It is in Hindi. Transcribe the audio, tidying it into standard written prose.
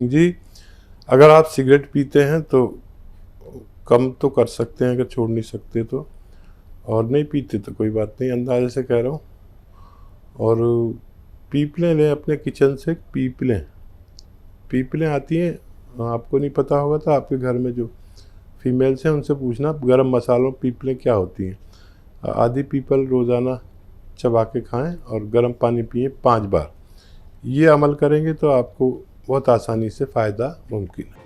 जी, अगर आप सिगरेट पीते हैं तो कम तो कर सकते हैं, अगर छोड़ नहीं सकते तो। और नहीं पीते तो कोई बात नहीं, अंदाज़े से कह रहा हूँ। और पीपलें लें अपने किचन से, पीपलें पीपलें आती हैं, आपको नहीं पता होगा तो आपके घर में जो फीमेल्स हैं उनसे पूछना गरम मसालों पीपलें क्या होती हैं। आधी पीपल रोज़ाना चबा के खाएं और गर्म पानी पिएं 5 बार। ये अमल करेंगे तो आपको बहुत आसानी से फ़ायदा मुमकिन है।